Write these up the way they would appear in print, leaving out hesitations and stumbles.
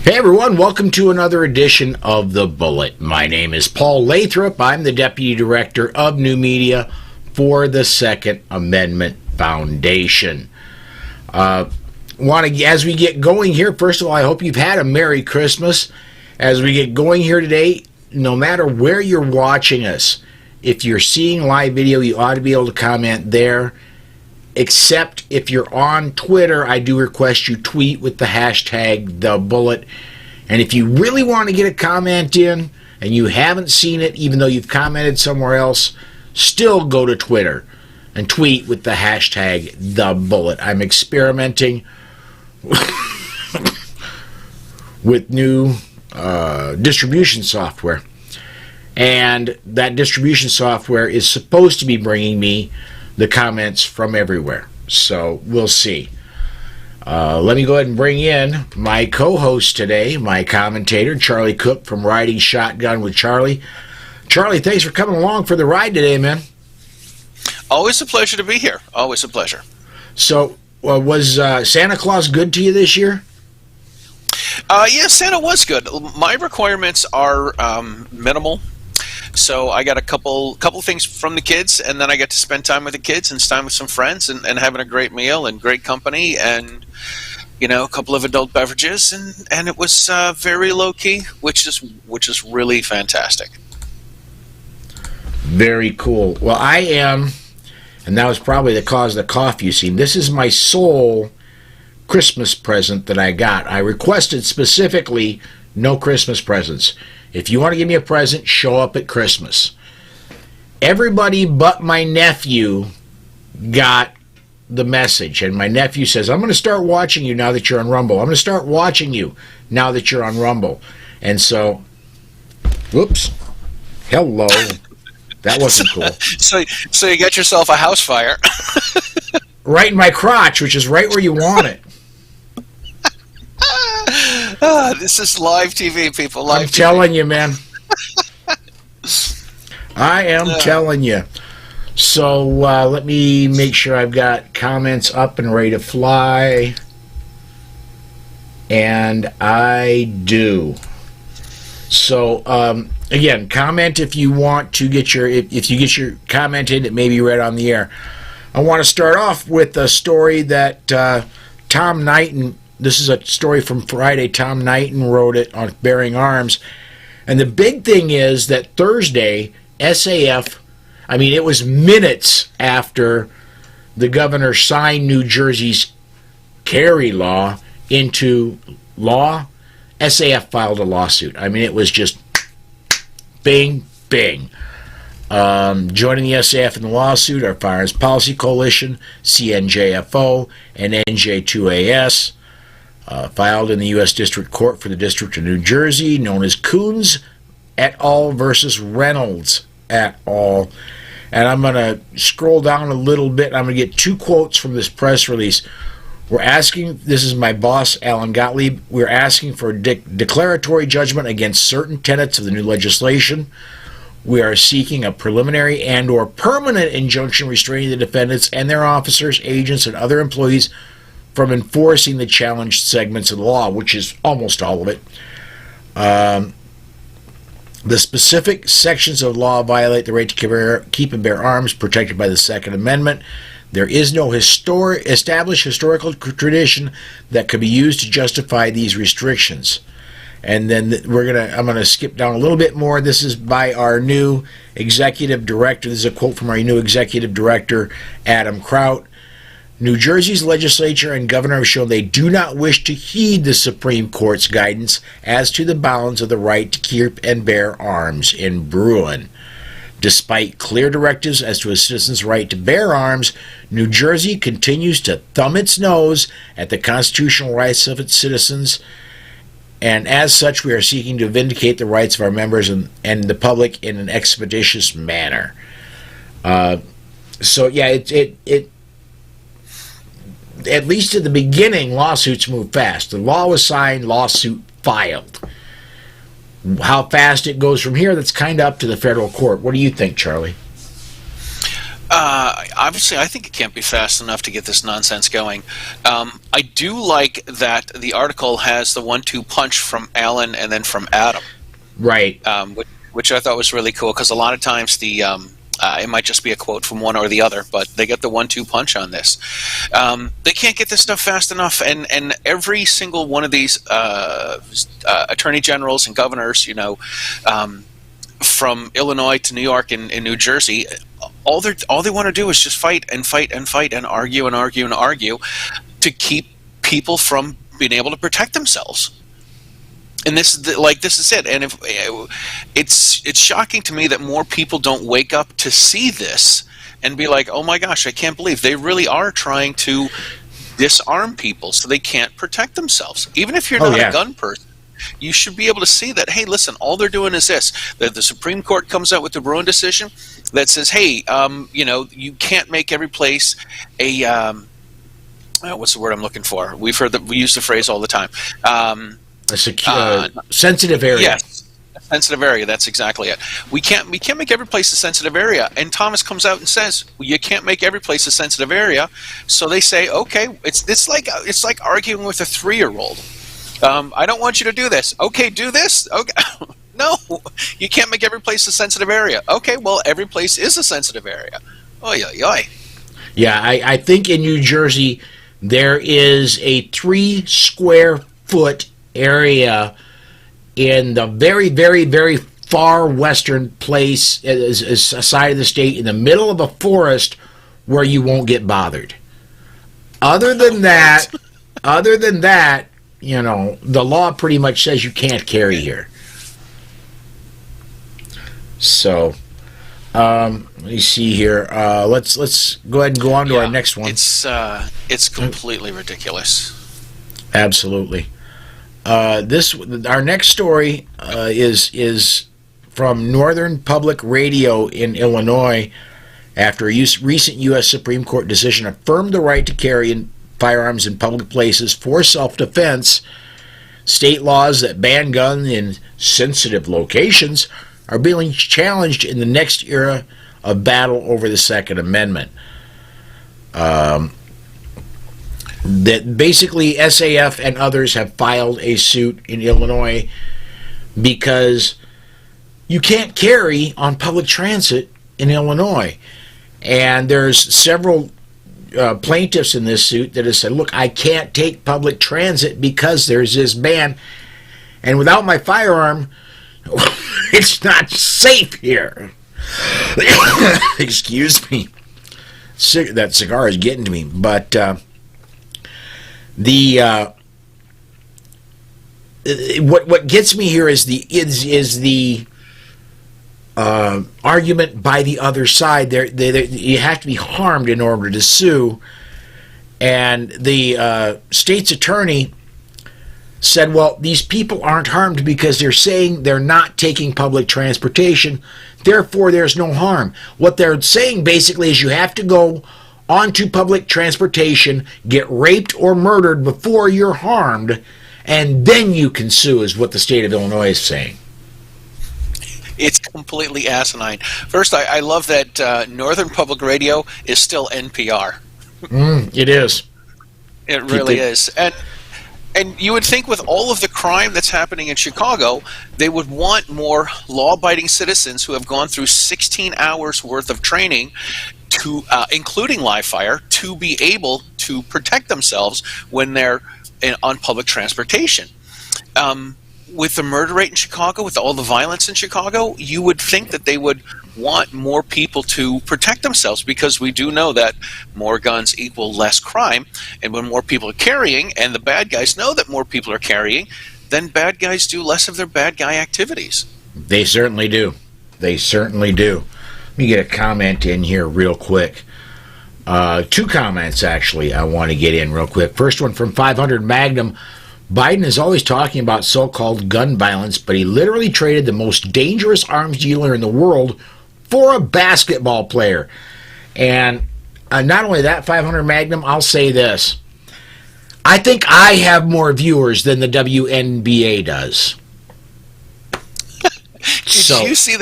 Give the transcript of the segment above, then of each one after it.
Hey everyone, welcome to another edition of The Bullet. My name is Paul Lathrop. I'm the Deputy Director of New Media for the Second Amendment Foundation. As we get going here, first of all, I hope you've had a Merry Christmas. As we get going here today, no matter where you're watching us, if you're seeing live video, you ought to be able to comment there. Except if you're on Twitter, I do request you tweet with the hashtag #TheBullet. And if you really want to get a comment in and you haven't seen it, even though you've commented somewhere else, still go to Twitter and tweet with the hashtag #TheBullet. I'm experimenting with new distribution software. And that distribution software is supposed to be bringing me the comments from everywhere. So we'll see. Let me go ahead and bring in my co-host today, my commentator, Charlie Cook from Riding Shotgun with Charlie. Charlie, thanks for coming along for the ride today, man. Always a pleasure to be here. Always a pleasure. So, was Santa Claus good to you this year? Yeah, Santa was good. My requirements are minimal. So I got a couple things from the kids, and then I get to spend time with the kids and time with some friends and having a great meal and great company and, a couple of adult beverages. And it was very low-key, which is really fantastic. Very cool. Well, I am, and that was probably the cause of the cough you see. This is my sole Christmas present that I got. I requested specifically no Christmas presents. If you want to give me a present, show up at Christmas. Everybody but my nephew got the message. And my nephew says, I'm going to start watching you now that you're on Rumble. I'm going to start watching you now that you're on Rumble. And so, whoops. Hello. That wasn't cool. So you got yourself a house fire. Right in my crotch, which is right where you want it. This is live TV, people. Live I'm TV. telling you, man. I am telling you. So let me make sure I've got comments up and ready to fly. And I do. So again, comment if you want to get your if you get your comment in, it may be read on the air. I want to start off with a story that Tom Knighton. This is a story from Friday. Tom Knighton wrote it on Bearing Arms. And the big thing is that Thursday, SAF, it was minutes after the governor signed New Jersey's carry law into law, SAF filed a lawsuit. It was just bing, bing. Joining the SAF in the lawsuit are Firearms Policy Coalition, CNJFO, and NJ2AS. Filed in the U.S. District Court for the District of New Jersey, known as Coons et al. Versus Reynolds et al. And I'm going to scroll down a little bit. I'm going to get two quotes from this press release. We're asking, this is my boss, Alan Gottlieb, we're asking for a declaratory judgment against certain tenets of the new legislation. We are seeking a preliminary and or permanent injunction restraining the defendants and their officers, agents, and other employees from enforcing the challenged segments of the law, which is almost all of it. The specific sections of law violate the right to keep and bear arms protected by the Second Amendment. There is no established historical tradition that could be used to justify these restrictions. And then I'm gonna skip down a little bit more. This is by our new executive director. This is a quote from our new executive director, Adam Kraut. New Jersey's legislature and governor have shown they do not wish to heed the Supreme Court's guidance as to the bounds of the right to keep and bear arms in Bruin. Despite clear directives as to a citizen's right to bear arms, New Jersey continues to thumb its nose at the constitutional rights of its citizens, and as such we are seeking to vindicate the rights of our members and the public in an expeditious manner. So yeah, it at least at the beginning, lawsuits move fast. The law was signed, lawsuit filed. How fast it goes from here, that's kind of up to the federal court. What do you think, Charlie? Obviously, I think it can't be fast enough to get this nonsense going. I do like that the article has the 1-2 punch from Alan and then from Adam. Right. Which I thought was really cool, because a lot of times it might just be a quote from one or the other, but they get the 1-2 punch on this. They can't get this stuff fast enough, and every single one of these attorney generals and governors, from Illinois to New York and New Jersey, all they want to do is just fight and fight and fight and argue and argue and argue to keep people from being able to protect themselves. And this is it. And it's shocking to me that more people don't wake up to see this and be like, oh my gosh, I can't believe they really are trying to disarm people so they can't protect themselves. Even if you're not a gun person, you should be able to see that, hey, listen, all they're doing is this. The Supreme Court comes out with the Bruin decision that says, hey, you can't make every place a what's the word I'm looking for? We use the phrase all the time. A secure, sensitive area. Yes, a sensitive area. That's exactly it. We can't make every place a sensitive area. And Thomas comes out and says, well, you can't make every place a sensitive area. So they say, okay, it's like arguing with a 3-year-old. I don't want you to do this. Okay, do this. Okay. No, you can't make every place a sensitive area. Okay, well, every place is a sensitive area. Oy, oy, oy. Yeah, I think in New Jersey there is a 3 square foot area in the very, very, very far western place, is a side of the state in the middle of a forest where you won't get bothered. Other than that, the law pretty much says you can't carry here. So, let me see here. Let's go ahead and go on to our next one. It's completely ridiculous. Absolutely. Our next story is from Northern Public Radio in Illinois. After a recent U.S. Supreme Court decision affirmed the right to carry firearms in public places for self-defense, state laws that ban guns in sensitive locations are being challenged in the next era of battle over the Second Amendment. That basically SAF and others have filed a suit in Illinois because you can't carry on public transit in Illinois. And there's several plaintiffs in this suit that have said, look, I can't take public transit because there's this ban, and without my firearm, it's not safe here. Excuse me. That cigar is getting to me. But what gets me here is the argument by the other side. You have to be harmed in order to sue, and the state's attorney said, well, these people aren't harmed because they're saying they're not taking public transportation, therefore there's no harm. What they're saying basically is you have to go onto public transportation, get raped or murdered before you're harmed, and then you can sue, is what the state of Illinois is saying. It's completely asinine. First, I love that Northern Public Radio is still NPR. It is. It really is. And you would think with all of the crime that's happening in Chicago, they would want more law-abiding citizens who have gone through 16 hours worth of training, to including live fire, to be able to protect themselves when they're on public transportation. With the murder rate in Chicago, with all the violence in Chicago, you would think that they would want more people to protect themselves, because we do know that more guns equal less crime, and when more people are carrying, and the bad guys know that more people are carrying, then bad guys do less of their bad guy activities. They certainly do. They certainly do. Let me get a comment in here real quick. 2 comments, actually, I want to get in real quick. First one from 500 Magnum. Biden is always talking about so-called gun violence, but he literally traded the most dangerous arms dealer in the world for a basketball player. And not only that, 500 Magnum, I'll say this. I think I have more viewers than the WNBA does. Did you see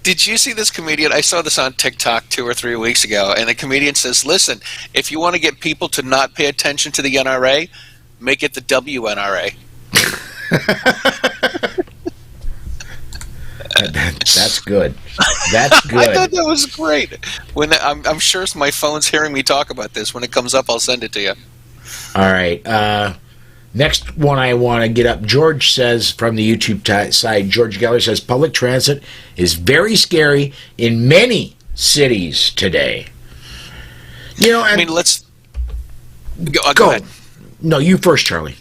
Did you see this comedian? I saw this on TikTok 2 or 3 weeks ago, and the comedian says, "Listen, if you want to get people to not pay attention to the NRA, make it the WNRA." That's good. That's good. I thought that was great. When I'm sure my phone's hearing me talk about this. When it comes up, I'll send it to you. All right. Next one I want to get up. George says from the YouTube side, George Geller says, public transit is very scary in many cities today. You know, and I mean, let's go ahead. No, you first, Charlie.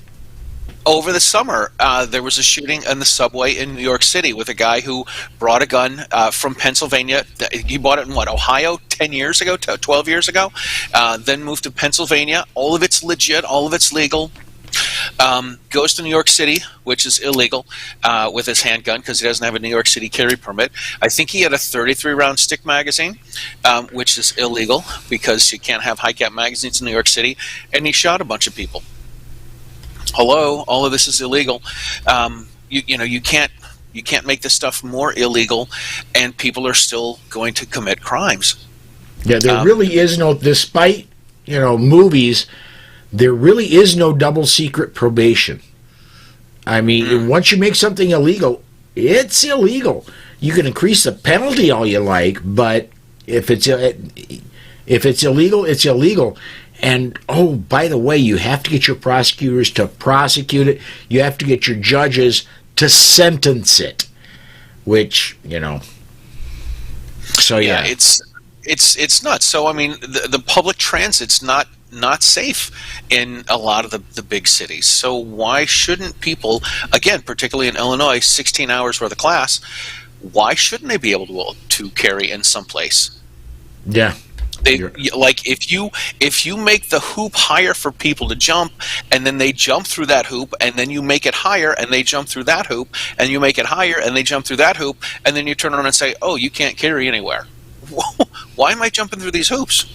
Over the summer, there was a shooting in the subway in New York City with a guy who brought a gun from Pennsylvania. He bought it in, Ohio 10 years ago, 12 years ago, then moved to Pennsylvania. All of it's legit, all of it's legal. Goes to New York City, which is illegal, with his handgun because he doesn't have a New York City carry permit. I think he had a 33-round stick magazine, which is illegal because you can't have high-cap magazines in New York City, and he shot a bunch of people. Hello, all of this is illegal. You can't make this stuff more illegal, and people are still going to commit crimes. Yeah, there really is no, despite movies, there really is no double secret probation. I mean, once you make something illegal, it's illegal. You can increase the penalty all you like, but if it's illegal, it's illegal. And, oh, by the way, you have to get your prosecutors to prosecute it. You have to get your judges to sentence it, which, So, yeah. It's nuts. So, I mean, the public transit's not safe in a lot of the big cities. So why shouldn't people, again, particularly in Illinois, 16 hours worth of class, why shouldn't they be able to carry in someplace? Yeah. If you make the hoop higher for people to jump, and then they jump through that hoop, and then you make it higher and they jump through that hoop, and you make it higher and they jump through that hoop, and then you turn around and say, oh, you can't carry anywhere. Why am I jumping through these hoops?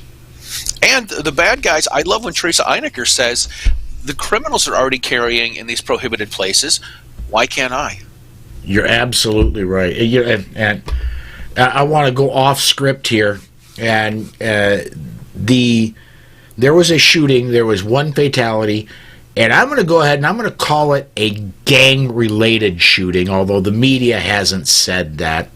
And the bad guys, I love when Teresa Einiger says, the criminals are already carrying in these prohibited places. Why can't I? You're absolutely right. And I want to go off script here. And there was a shooting. There was one fatality. And I'm going to go ahead and I'm going to call it a gang-related shooting, although the media hasn't said that,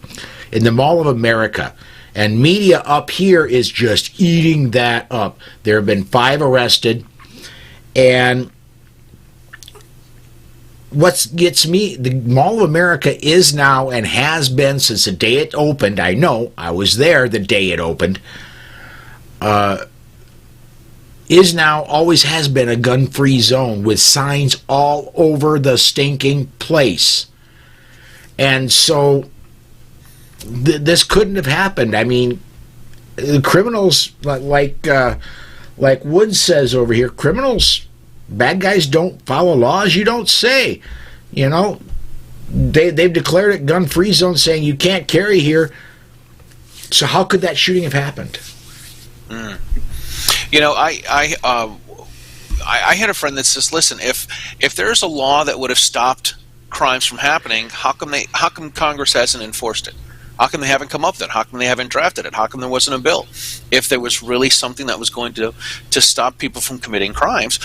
in the Mall of America. And media up here is just eating that up. There have been 5 arrested. And what gets me, the Mall of America is now and has been since the day it opened. I know, I was there the day it opened. Is now, always has been a gun-free zone with signs all over the stinking place. And so this couldn't have happened. I mean, the criminals, like Woods says over here, criminals, bad guys don't follow laws you don't say. They've declared it gun-free zone, saying you can't carry here. So how could that shooting have happened? I had a friend that says, listen, if there's a law that would have stopped crimes from happening, how come Congress hasn't enforced it? How come they haven't come up with it? How come they haven't drafted it? How come there wasn't a bill? If there was really something that was going to stop people from committing crimes.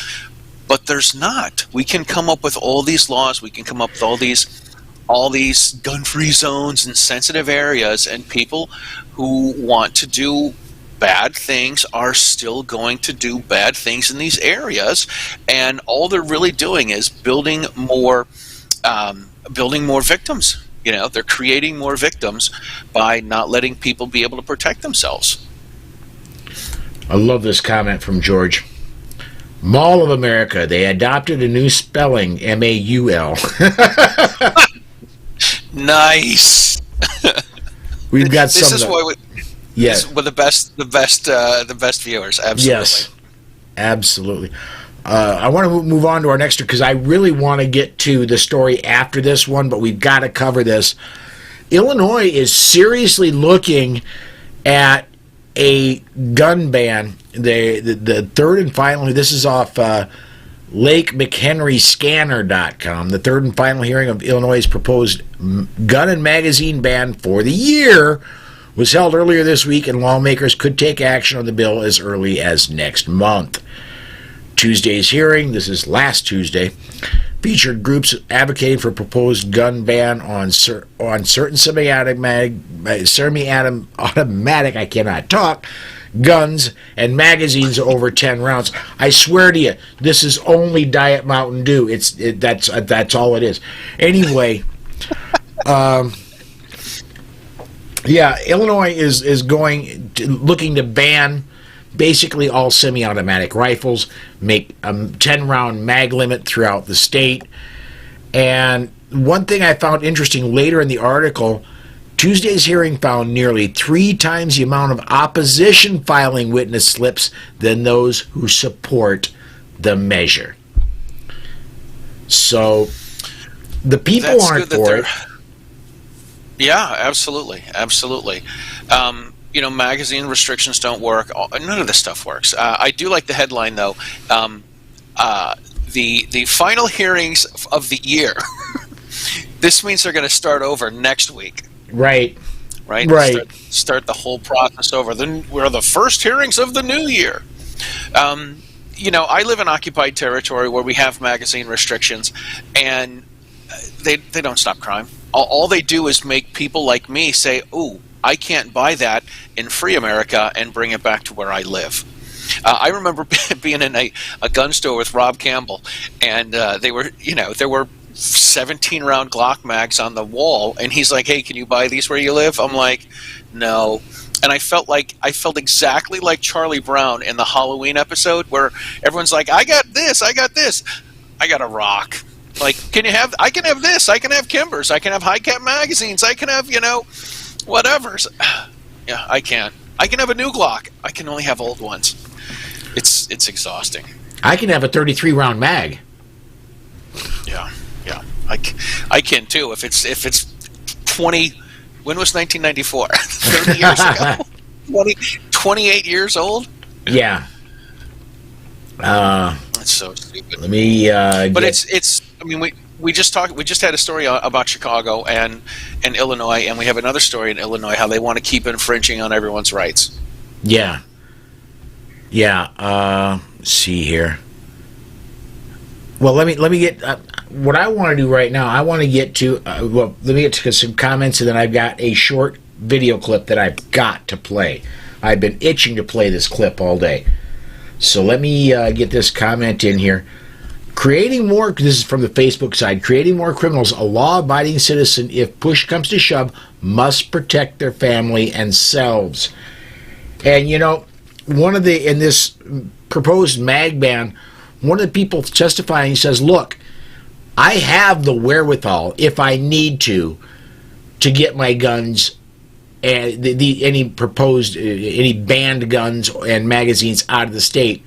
But there's not. We can come up with all these laws. We can come up with all these gun-free zones in sensitive areas, and people who want to do bad things are still going to do bad things in these areas. And all they're really doing is building more victims. They're creating more victims by not letting people be able to protect themselves. I love this comment from George. Mall of America, they adopted a new spelling, M-A-U-L. Nice. We've got this some. Is why we're the best viewers. Absolutely. Yes, absolutely. I want to move on to our next, because I really want to get to the story after this one, but we've got to cover this. Illinois is seriously looking at a gun ban. The third and finally, this is off LakeMcHenryScanner.com. The third and final hearing of Illinois' proposed gun and magazine ban for the year was held earlier this week, and lawmakers could take action on the bill as early as next month. Tuesday's hearing, this is last Tuesday, featured groups advocating for a proposed gun ban on certain semi-automatic, I cannot talk, guns and magazines over 10 rounds. I swear to you, this is only Diet Mountain Dew. That's all it is. Anyway, Illinois is looking to ban basically all semi-automatic rifles, make a 10-round mag limit throughout the state. And one thing I found interesting later in the article, Tuesday's hearing found nearly 3 times the amount of opposition filing witness slips than those who support the measure. So the people aren't for it. Yeah, absolutely. Magazine restrictions don't work. None of this stuff works. I do like the headline, though. The final hearings of the year. This means they're going to start over next week. Right. Start the whole process over. Then we're the first hearings of the new year. I live in occupied territory where we have magazine restrictions, and they don't stop crime. All they do is make people like me say, "Ooh, I can't buy that in free America," and bring it back to where I live. I remember being in a gun store with Rob Campbell, and there were 17-round Glock mags on the wall, and he's like, "Hey, can you buy these where you live?" I'm like, "No." And I felt exactly like Charlie Brown in the Halloween episode where everyone's like, "I got this, I got a rock." Like, I can have this, I can have Kimbers, I can have high cap magazines, I can have, whatever. Yeah, I can't. I can have a new Glock. I can only have old ones. It's exhausting. I can have a 33-round mag. Yeah. I can too. If it's 20. When was 1994? 30 years ago. 28 years old. Yeah. That's so stupid. Let me. But it's. I mean, we just had a story about Chicago and Illinois, and we have another story in Illinois how they want to keep infringing on everyone's rights. Yeah. Let's see here. Well, let me get what I want to do right now. I want to get to let me get to some comments, and then I've got a short video clip that I've got to play. I've been itching to play this clip all day. So let me get this comment in here. Creating more, this is from the Facebook side, creating more criminals, a law-abiding citizen, if push comes to shove, must protect their family and selves. And, in this proposed mag ban, one of the people testifying says, look, I have the wherewithal, if I need to get my guns and any banned guns and magazines out of the state.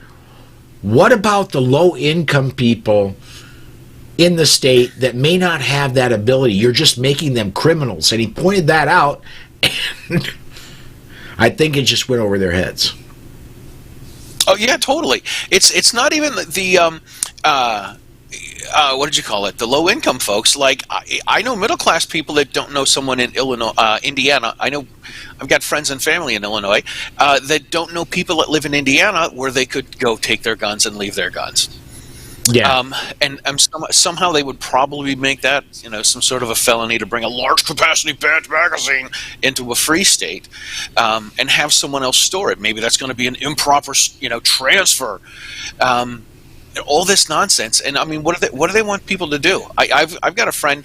What about the low-income people in the state that may not have that ability? You're just making them criminals. And he pointed that out, and I think it just went over their heads. Oh yeah, totally. It's not even the what did you call it? The low income folks. Like I know middle class people that don't know someone in Illinois, Indiana. I know I've got friends and family in Illinois that don't know people that live in Indiana where they could go take their guns and leave their guns. Yeah. And somehow they would probably make that some sort of a felony to bring a large capacity banned magazine into a free state, and have someone else store it. Maybe that's going to be an improper transfer. All this nonsense, and I mean, what do they want people to do? I've got a friend,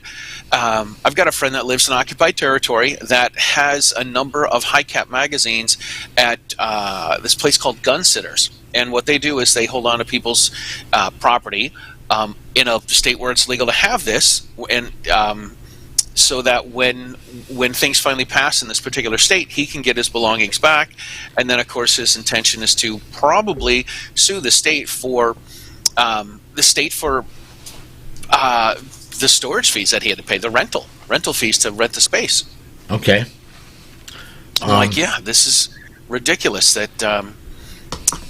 that lives in occupied territory that has a number of high cap magazines at this place called Gun Sitters, and what they do is they hold on to people's property in a state where it's legal to have this, and so that when things finally pass in this particular state, he can get his belongings back, and then of course his intention is to probably sue the state for the storage fees that he had to pay, the rental fees to rent the space. Okay. I'm like, yeah, this is ridiculous that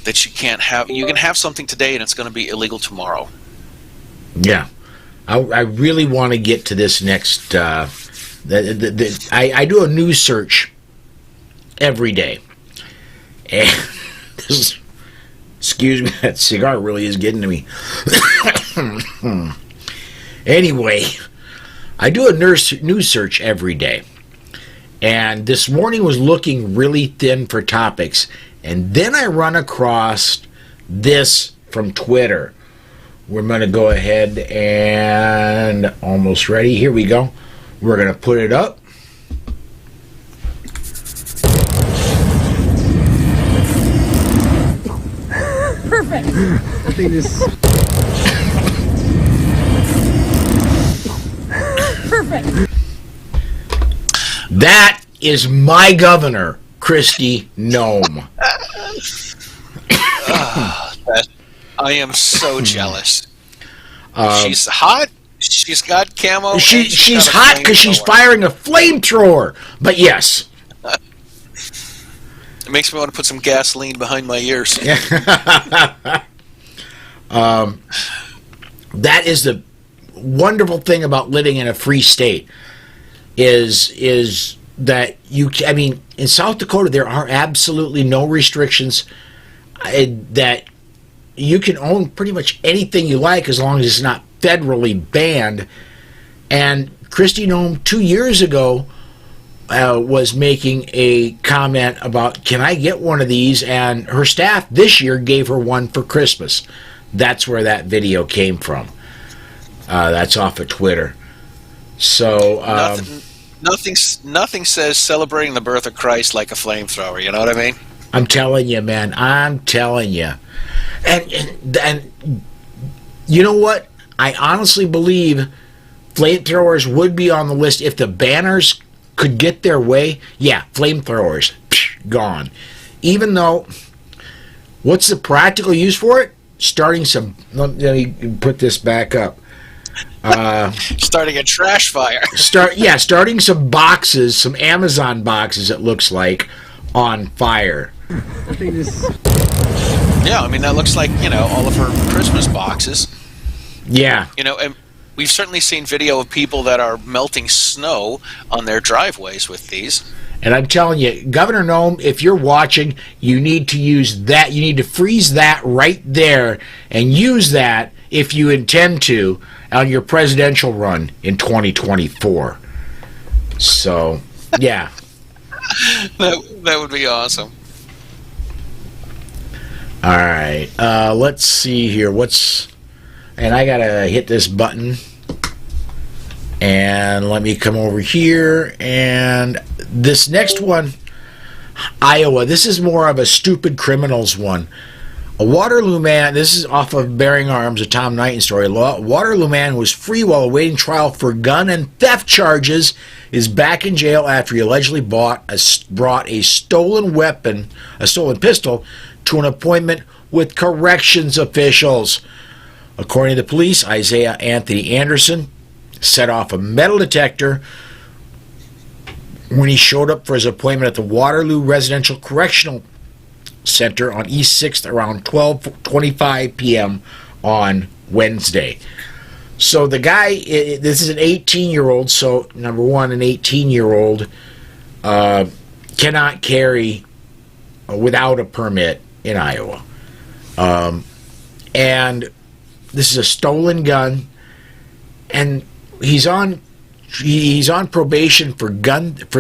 that you can't have. You can have something today, and it's going to be illegal tomorrow. Yeah, I really want to get to this next. I do a news search every day, and excuse me, that cigar really is getting to me. Anyway, I do a news search every day, and this morning was looking really thin for topics, and then I run across this from Twitter. We're going to go ahead and almost ready. Here we go. We're going to put it up. Perfect. I think this. Perfect. That is my governor, Kristi Noem. I am so jealous. She's hot. She's got camo. She's hot because she's firing a flamethrower. But yes. It makes me want to put some gasoline behind my ears. That is the wonderful thing about living in a free state is that I mean, in South Dakota, there are absolutely no restrictions that you can own pretty much anything you like as long as it's not federally banned. And Kristi Noem 2 years ago was making a comment about, can I get one of these? And her staff this year gave her one for Christmas. That's where that video came from. That's off of Twitter. So nothing says celebrating the birth of Christ like a flamethrower. You know what I mean? I'm telling you, man. I'm telling you. And you know what? I honestly believe flamethrowers would be on the list if the banners could get their way. Yeah, flamethrowers, gone. Even though, what's the practical use for it? Starting some. Let me put this back up. Starting a trash fire. Starting some boxes, some Amazon boxes. It looks like on fire. I think this. Yeah, I mean that looks like all of her Christmas boxes. Yeah. And we've certainly seen video of people that are melting snow on their driveways with these. And I'm telling you, Governor Noem, if you're watching, you need to use that. You need to freeze that right there and use that if you intend to on your presidential run in 2024. So, yeah. That would be awesome. All right. Let's see here. And I got to hit this button. And let me come over here. And this next one, Iowa. This is more of a stupid criminals one. A Waterloo man, this is off of Bearing Arms, a Tom Knighton story. A Waterloo man who was free while awaiting trial for gun and theft charges is back in jail after he allegedly brought a stolen weapon, a stolen pistol, to an appointment with corrections officials. According to the police, Isaiah Anthony Anderson set off a metal detector when he showed up for his appointment at the Waterloo Residential Correctional Center on East 6th around 12:25 p.m. on Wednesday. So the guy, this is an 18-year-old, so number one, an 18-year-old cannot carry without a permit in Iowa. And this is a stolen gun, and he's on probation for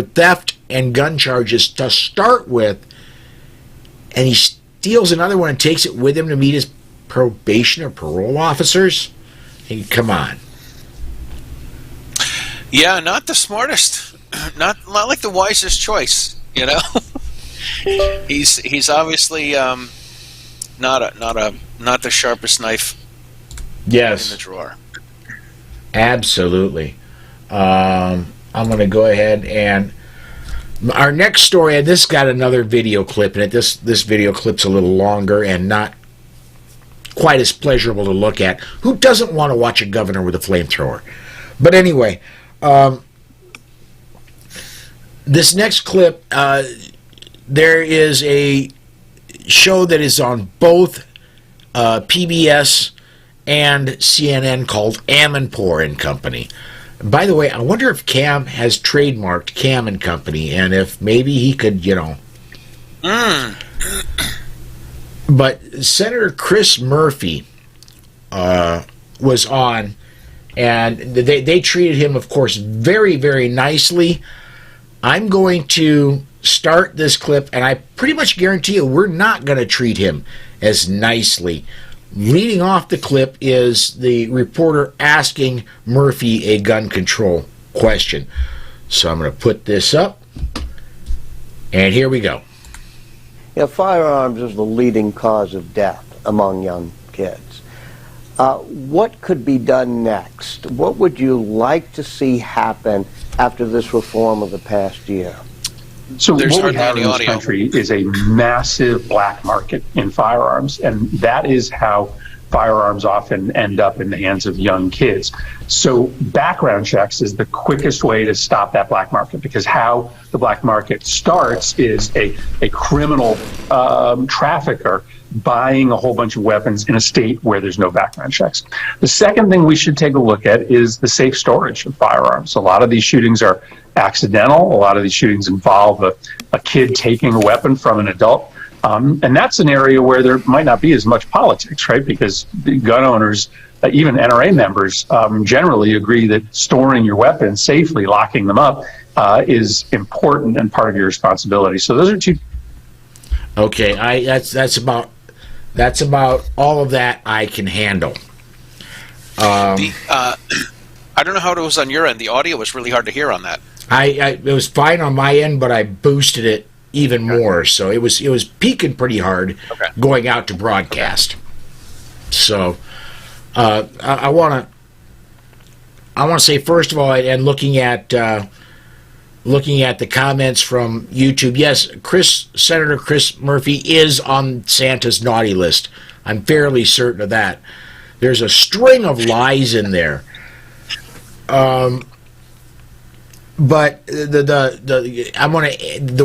theft and gun charges to start with, and he steals another one and takes it with him to meet his probation or parole officers. Hey, come on. Yeah, not the smartest, not like the wisest choice. He's obviously not the sharpest knife. Yes. In the drawer. Absolutely. I'm going to go ahead and our next story, and this got another video clip in it. This video clip's a little longer and not quite as pleasurable to look at. Who doesn't want to watch a governor with a flamethrower? But anyway, this next clip, there is a show that is on both PBS and CNN called Amanpour and Company. By the way, I wonder if Cam has trademarked Cam and Company, and if maybe he could, But Senator Chris Murphy was on, and they treated him, of course, very, very nicely. I'm going to start this clip, and I pretty much guarantee you we're not going to treat him as nicely. Leading off the clip is the reporter asking Murphy a gun control question. So I'm going to put this up, and here we go. Yeah, firearms is the leading cause of death among young kids. What could be done next? What would you like to see happen after this reform of the past year? So There's what we hardly have any in this audio. country is a massive black market in firearms, and that is how firearms often end up in the hands of young kids. So background checks is the quickest way to stop that black market, because how the black market starts is a criminal trafficker buying a whole bunch of weapons in a state where there's no background checks. The second thing we should take a look at is the safe storage of firearms. A lot of these shootings are accidental. A lot of these shootings involve a kid taking a weapon from an adult. And that's an area where there might not be as much politics, right? Because the gun owners, even NRA members, generally agree that storing your weapons safely, locking them up, is important and part of your responsibility. So those are two. Okay, that's about all of that I can handle. I don't know how it was on your end. The audio was really hard to hear on that. It was fine on my end, but I boosted it even more, so it was peaking pretty hard going out to broadcast. So I want to say, first of all, and looking at the comments from YouTube, yes, Senator Chris Murphy is on Santa's naughty list. I'm fairly certain of that. There's a string of lies in there. But the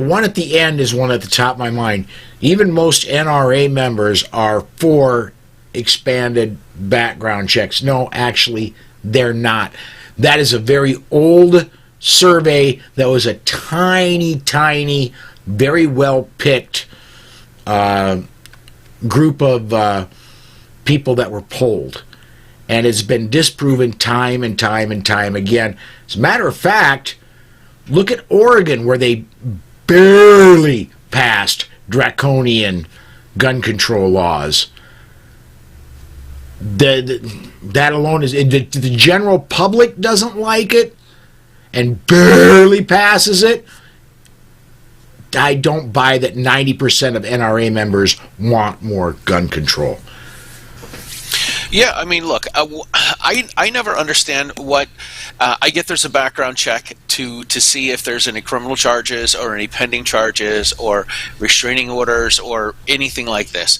one at the end is one at the top of my mind. Even most NRA members are for expanded background checks. No, actually, they're not. That is a very old survey that was a tiny, very well-picked group of people that were polled. And it's been disproven time and time again. As a matter of fact, look at Oregon, where they barely passed draconian gun control laws. That alone is... The general public doesn't like it and barely passes it. I don't buy that 90% of NRA members want more gun control. Yeah, I mean, look, I never understand what I get. There's a background check to see if there's any criminal charges or any pending charges or restraining orders or anything like this.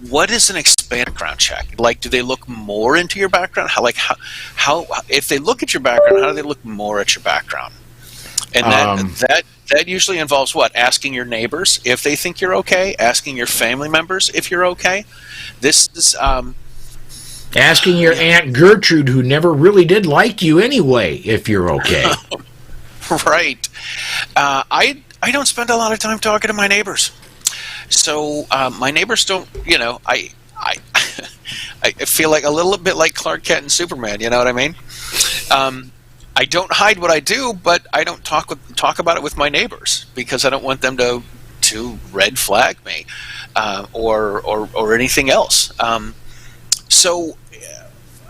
What is an expanded background check? Like, do they look more into your background? How if they look at your background, how do they look more at your background? And that usually involves what? Asking your neighbors if they think you're okay, asking your family members if you're okay. This is asking your Aunt Gertrude, who never really did like you anyway, if you're okay. Right. I don't spend a lot of time talking to my neighbors. So my neighbors don't, I feel like a little bit like Clark Kent and Superman, you know what I mean? I don't hide what I do, but I don't talk about it with my neighbors because I don't want them to red flag me or anything else. So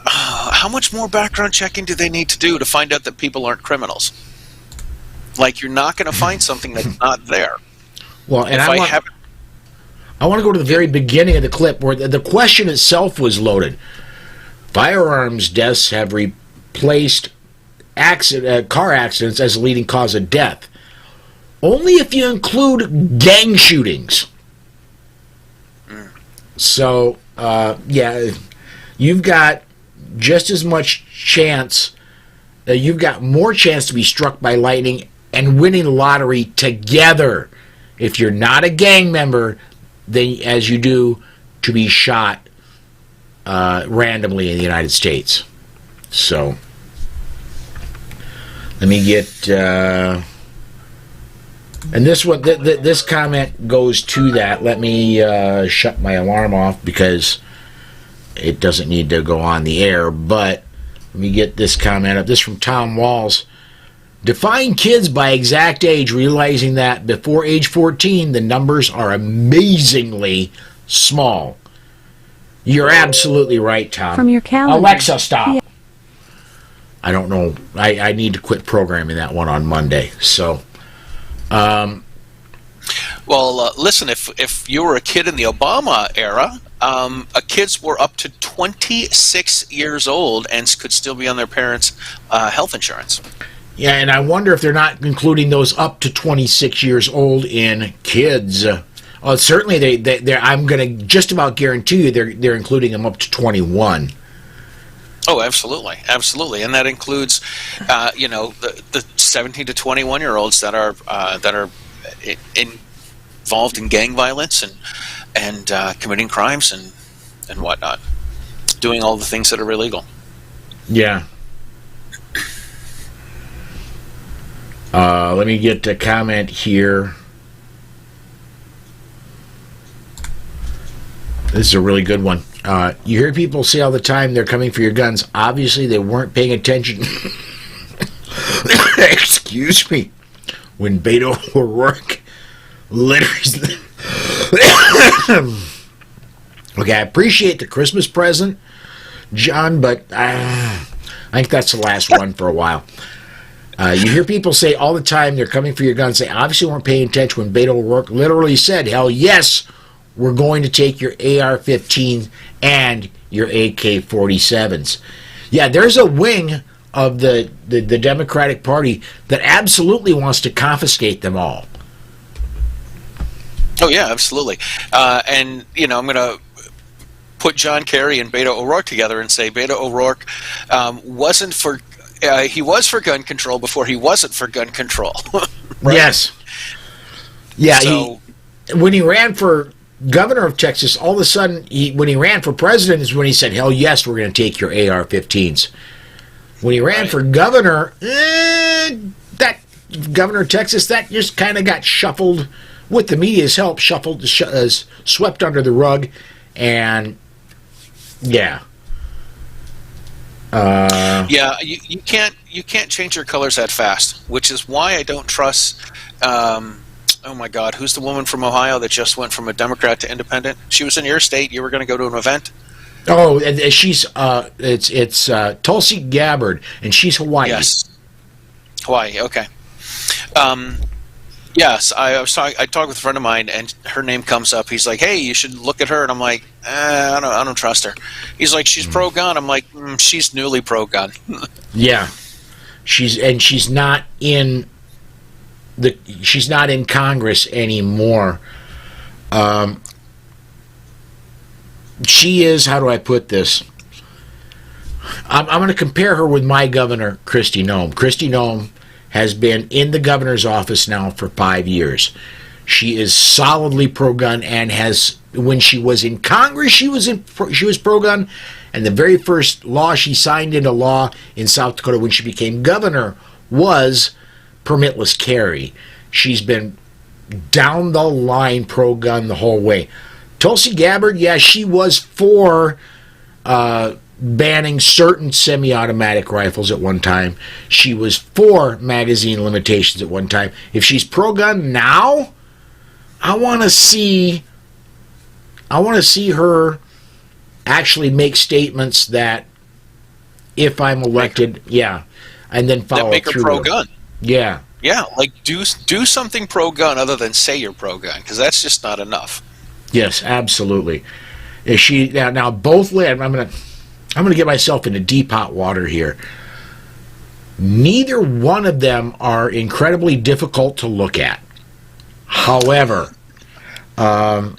how much more background checking do they need to do to find out that people aren't criminals? Like, you're not going to find something that's not there. Well, and I want to go to the very beginning of the clip where the question itself was loaded. Firearms deaths have replaced car accidents as a leading cause of death. Only if you include gang shootings. So, yeah, you've got just as much chance, you've got more chance to be struck by lightning and winning the lottery together. If you're not a gang member, as you do to be shot randomly in the United States. So let me get, and this one, this comment goes to that. Let me shut my alarm off because it doesn't need to go on the air. But let me get this comment up. This from Tom Walls. Define kids by exact age, realizing that before age 14, the numbers are amazingly small. You're absolutely right, Tom. From your calendar. Alexa, stop. Yeah. I don't know. I need to quit programming that one on Monday. So, Well, listen, if you were a kid in the Obama era, kids were up to 26 years old and could still be on their parents' health insurance. yeah, and I wonder if they're not including those up to 26 years old in kids. Certainly, they I'm going to just about guarantee you they're including them up to 21. Oh, absolutely, absolutely, and that includes, the 17 to 21-year-olds that are involved in gang violence and committing crimes and whatnot, doing all the things that are illegal. Yeah. Let me get a comment here. This is a really good one. You hear people say all the time they're coming for your guns. Obviously, they weren't paying attention. Excuse me. When Beto O'Rourke literally... Okay, I appreciate the Christmas present, John, but I think that's the last one for a while. You hear people say all the time they're coming for your guns. They obviously weren't paying attention when Beto O'Rourke literally said, hell yes, we're going to take your AR-15s and your AK-47s. Yeah, there's a wing of the Democratic Party that absolutely wants to confiscate them all. Oh, yeah, absolutely. And, I'm going to put John Kerry and Beto O'Rourke together and say Beto O'Rourke wasn't for... he was for gun control before he wasn't for gun control. Right? Yes. Yeah, so, when he ran for governor of Texas, all of a sudden, when he ran for president is when he said, hell yes, we're going to take your AR-15s. When he ran for governor, that governor of Texas, that just kind of got shuffled, with the media's help, swept under the rug, and yeah. You can't change your colors that fast, which is why I don't trust. Oh my God, who's the woman from Ohio that just went from a Democrat to independent? She was in your state. You were going to go to an event. Oh, and she's it's Tulsi Gabbard, and she's Hawaii. Yes, Hawaii. Okay. Yes, I talked with a friend of mine, and her name comes up. He's like, "Hey, you should look at her," and I'm like, "I don't trust her." He's like, "She's pro-gun." I'm like, "She's newly pro-gun." Yeah, she's not in Congress anymore. She is. How do I put this? I'm going to compare her with my governor, Kristi Noem. Kristi Noem has been in the governor's office now for 5 years. She is solidly pro-gun, and when she was in Congress, she was pro-gun, and the very first law she signed into law in South Dakota when she became governor was permitless carry. She's been down the line pro-gun the whole way. Tulsi Gabbard, yeah, she was for banning certain semi-automatic rifles at one time. She was for magazine limitations at one time. If she's pro-gun now, I want to see her actually make statements that if I'm elected, and then follow that make her through. Pro-gun. Yeah. Yeah, like do something pro-gun other than say you're pro-gun, because that's just not enough. Yes, absolutely. Is she now both led? I'm gonna get myself into deep hot water here. Neither one of them are incredibly difficult to look at. However, I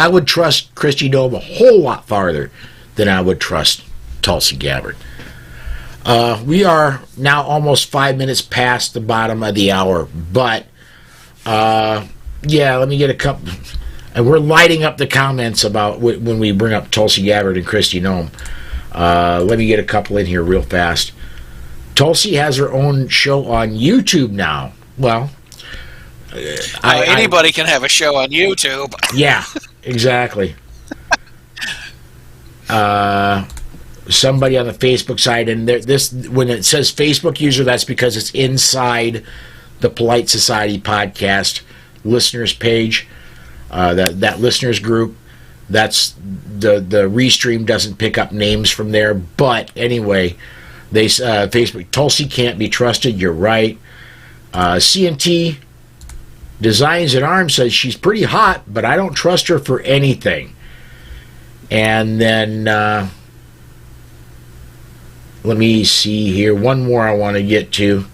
would trust Kristi Noem a whole lot farther than I would trust Tulsi Gabbard. We are now almost 5 minutes past the bottom of the hour, but let me get a couple. And we're lighting up the comments about when we bring up Tulsi Gabbard and Kristi Noem. Let me get a couple in here real fast. Tulsi has her own show on YouTube now. Well, anybody can have a show on YouTube. Yeah, exactly. Somebody on the Facebook side, and this when it says Facebook user, that's because it's inside the Polite Society podcast listeners page. That listeners group, that's the restream doesn't pick up names from there. But anyway, they Facebook Tulsi can't be trusted. You're right. CNT Designs and Arms says she's pretty hot, but I don't trust her for anything. And then let me see here. One more I want to get to.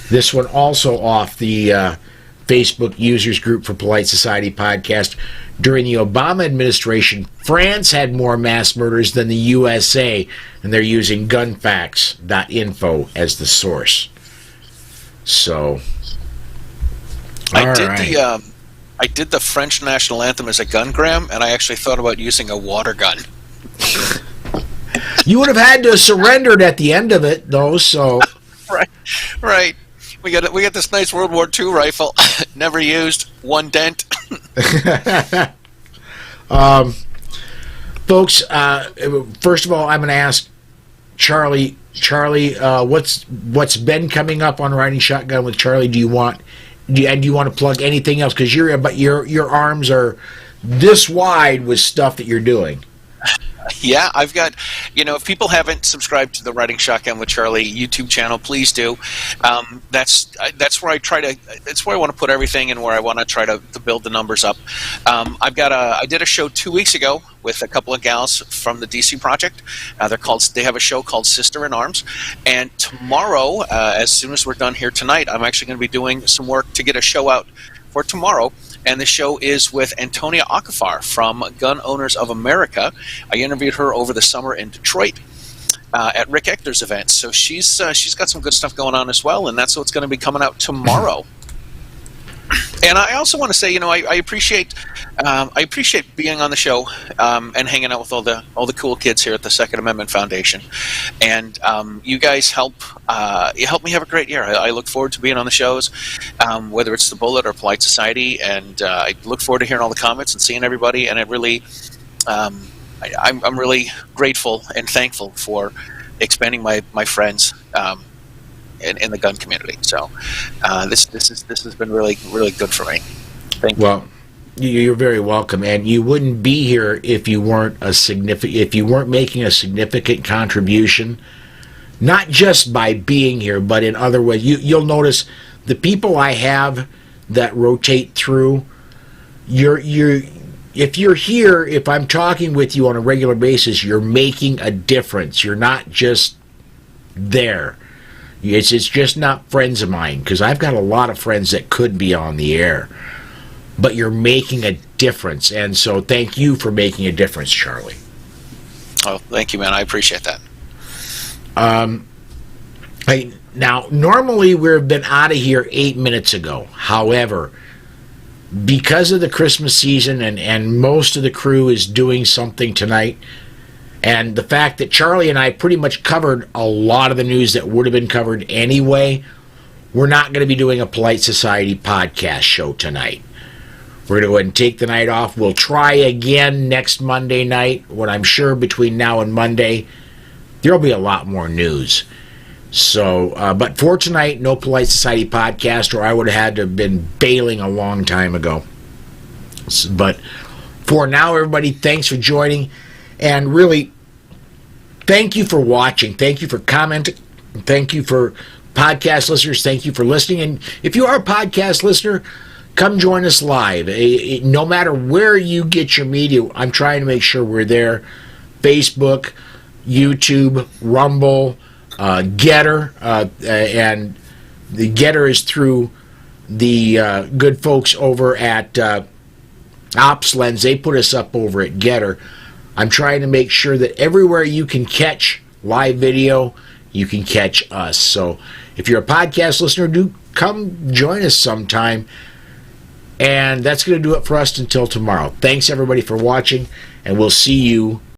This one also off the Facebook users group for Polite Society podcast. During the Obama administration, France had more mass murders than the USA, and they're using gunfacts.info as the source. So, I did the French national anthem as a gungram, and I actually thought about using a water gun. You would have had to surrender it at the end of it, though. So, right. We got this nice World War II rifle, never used, one dent. Folks, first of all, I'm going to ask Charlie. Charlie, what's been coming up on Riding Shotgun with Charlie? Do you want to plug anything else? Because your arms are this wide with stuff that you're doing. Yeah, I've got, if people haven't subscribed to the Riding Shotgun with Charlie YouTube channel, please do. That's where I want to put everything and where I want to try to build the numbers up. I did a show 2 weeks ago with a couple of gals from the DC Project. They have a show called Sister in Arms. And tomorrow, as soon as we're done here tonight, I'm actually going to be doing some work to get a show out for tomorrow. And the show is with Antonia Akafar from Gun Owners of America. I interviewed her over the summer in Detroit at Rick Ector's event. So she's got some good stuff going on as well, and that's what's going to be coming out tomorrow. And I also want to say, I appreciate being on the show and hanging out with all the cool kids here at the Second Amendment Foundation. And you guys help me have a great year. I look forward to being on the shows, whether it's the Bullet or Polite Society, and I look forward to hearing all the comments and seeing everybody. And it really, I'm really grateful and thankful for expanding my friends. In the gun community, so this has been really, really good for me. Thank you. Well, you're very welcome, and you wouldn't be here if you weren't making a significant contribution, not just by being here, but in other ways. You'll notice the people I have that rotate through. If you're here, if I'm talking with you on a regular basis, you're making a difference. You're not just there. It's just not friends of mine, because I've got a lot of friends that could be on the air, but you're making a difference, and so thank you for making a difference, Charlie. Oh, thank you, man. I appreciate that. Now, normally we've been out of here 8 minutes ago. However, because of the Christmas season and most of the crew is doing something tonight, and the fact that Charlie and I pretty much covered a lot of the news that would have been covered anyway, we're not going to be doing a Polite Society podcast show tonight. We're going to go ahead and take the night off. We'll try again next Monday night, when I'm sure between now and Monday, there'll be a lot more news. So, but for tonight, no Polite Society podcast, or I would have had to have been bailing a long time ago. But for now, everybody, thanks for joining. And really, thank you for watching. Thank you for commenting. Thank you for podcast listeners. Thank you for listening. And if you are a podcast listener, come join us live. No matter where you get your media, I'm trying to make sure we're there. Facebook, YouTube, Rumble, Getter. And the Getter is through the good folks over at OpsLens. They put us up over at Getter. I'm trying to make sure that everywhere you can catch live video, you can catch us. So if you're a podcast listener, do come join us sometime. And that's going to do it for us until tomorrow. Thanks, everybody, for watching, and we'll see you